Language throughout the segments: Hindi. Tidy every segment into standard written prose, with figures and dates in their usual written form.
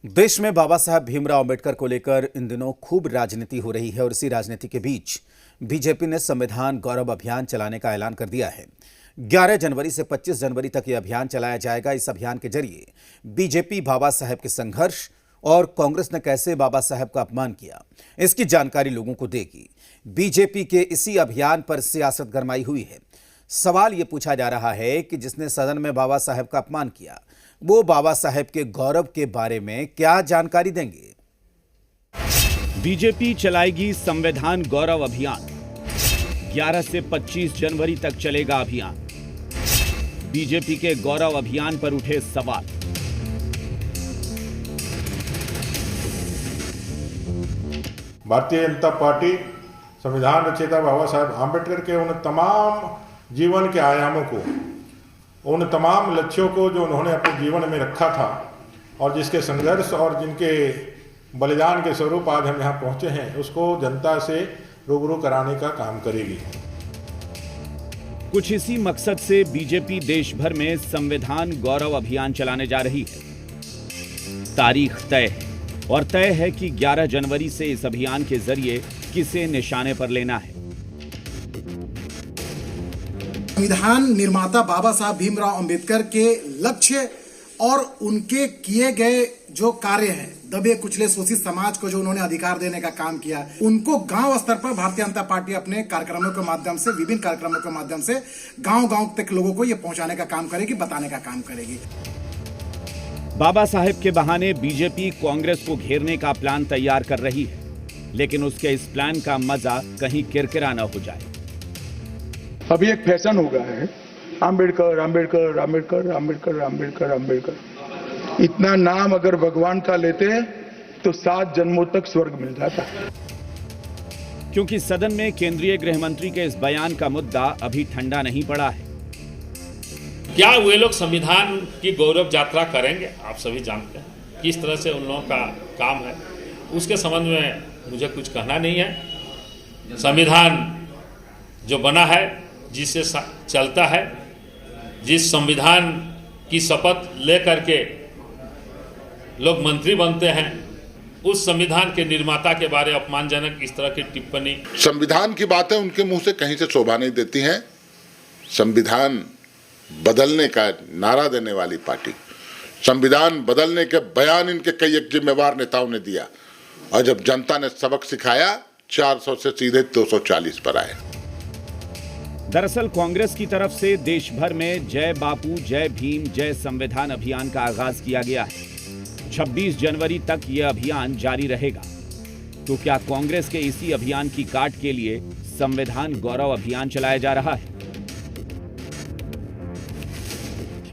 देश में बाबा साहब भीमराव अंबेडकर को लेकर इन दिनों खूब राजनीति हो रही है और इसी राजनीति के बीच बीजेपी ने संविधान गौरव अभियान चलाने का ऐलान कर दिया है। 11 जनवरी से 25 जनवरी तक यह अभियान चलाया जाएगा। इस अभियान के जरिए बीजेपी बाबा साहब के संघर्ष और कांग्रेस ने कैसे बाबा साहब का अपमान किया, इसकी जानकारी लोगों को देगी। बीजेपी के इसी अभियान पर सियासत गरमाई हुई है। सवाल यह पूछा जा रहा है कि जिसने सदन में बाबा साहब का अपमान किया वो बाबा साहब के गौरव के बारे में क्या जानकारी देंगे। बीजेपी चलाएगी संविधान गौरव अभियान। 11 से 25 जनवरी तक चलेगा अभियान। बीजेपी के गौरव अभियान पर उठे सवाल। भारतीय जनता पार्टी संविधान रचयिता बाबा साहब आम्बेडकर के उन तमाम जीवन के आयामों को, उन तमाम लक्ष्यों को जो उन्होंने अपने जीवन में रखा था और जिसके संघर्ष और जिनके बलिदान के स्वरूप आज हम यहाँ पहुँचे हैं, उसको जनता से रूबरू कराने का काम करेगी। कुछ इसी मकसद से बीजेपी देश भर में संविधान गौरव अभियान चलाने जा रही है। तारीख तय है और तय है कि 11 जनवरी से इस अभियान के जरिए किसे निशाने पर लेना है। संविधान निर्माता बाबा साहब भीमराव अंबेडकर के लक्ष्य और उनके किए गए जो कार्य हैं, दबे कुचले शोषित समाज को जो उन्होंने अधिकार देने का काम किया, उनको गांव स्तर पर भारतीय जनता पार्टी अपने कार्यक्रमों के माध्यम से, विभिन्न कार्यक्रमों के माध्यम से गांव-गांव तक लोगों को ये पहुंचाने का काम करेगी, बताने का काम करेगी। बाबा साहेब के बहाने बीजेपी कांग्रेस को घेरने का प्लान तैयार कर रही है, लेकिन उसके इस प्लान का मजा कहीं किरकिरा न हो जाए। अभी एक फैशन हो गया है, आम्बेडकर आम्बेडकर आम्बेडकर आम्बेडकर आम्बेडकर आम्बेडकर। इतना नाम अगर भगवान का लेते हैं तो 7 जन्मों तक स्वर्ग मिल जाता है। क्योंकि सदन में केंद्रीय गृह मंत्री के इस बयान का मुद्दा अभी ठंडा नहीं पड़ा है। क्या वे लोग संविधान की गौरव यात्रा करेंगे? आप सभी जानते हैं किस तरह से उन लोगों का काम है। उसके संबंध में मुझे कुछ कहना नहीं है। संविधान जो बना है, जिससे चलता है, जिस संविधान की शपथ लेकर के लोग मंत्री बनते हैं, उस संविधान के निर्माता के बारे में अपमानजनक इस तरह की टिप्पणी, संविधान की बातें उनके मुंह से कहीं से शोभा नहीं देती हैं। संविधान बदलने का नारा देने वाली पार्टी, संविधान बदलने के बयान इनके कई एक जिम्मेवार नेताओं ने दिया और जब जनता ने सबक सिखाया 400 से सीधे 240 पर आए। दरअसल कांग्रेस की तरफ से देश भर में जय बापू जय भीम जय संविधान अभियान का आगाज किया गया है। 26 जनवरी तक यह अभियान जारी रहेगा। तो क्या कांग्रेस के इसी अभियान की काट के लिए संविधान गौरव अभियान चलाया जा रहा है?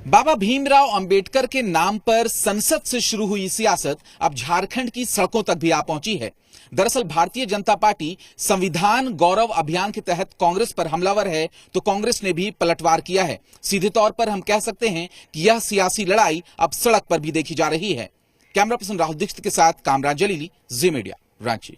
बाबा भीमराव अंबेडकर के नाम पर संसद से शुरू हुई सियासत अब झारखंड की सड़कों तक भी आ पहुंची है। दरअसल भारतीय जनता पार्टी संविधान गौरव अभियान के तहत कांग्रेस पर हमलावर है, तो कांग्रेस ने भी पलटवार किया है। सीधे तौर पर हम कह सकते हैं कि यह सियासी लड़ाई अब सड़क पर भी देखी जा रही है। कैमरा पर्सन राहुल दीक्षित के साथ कामराज जलीली, जी मीडिया, रांची।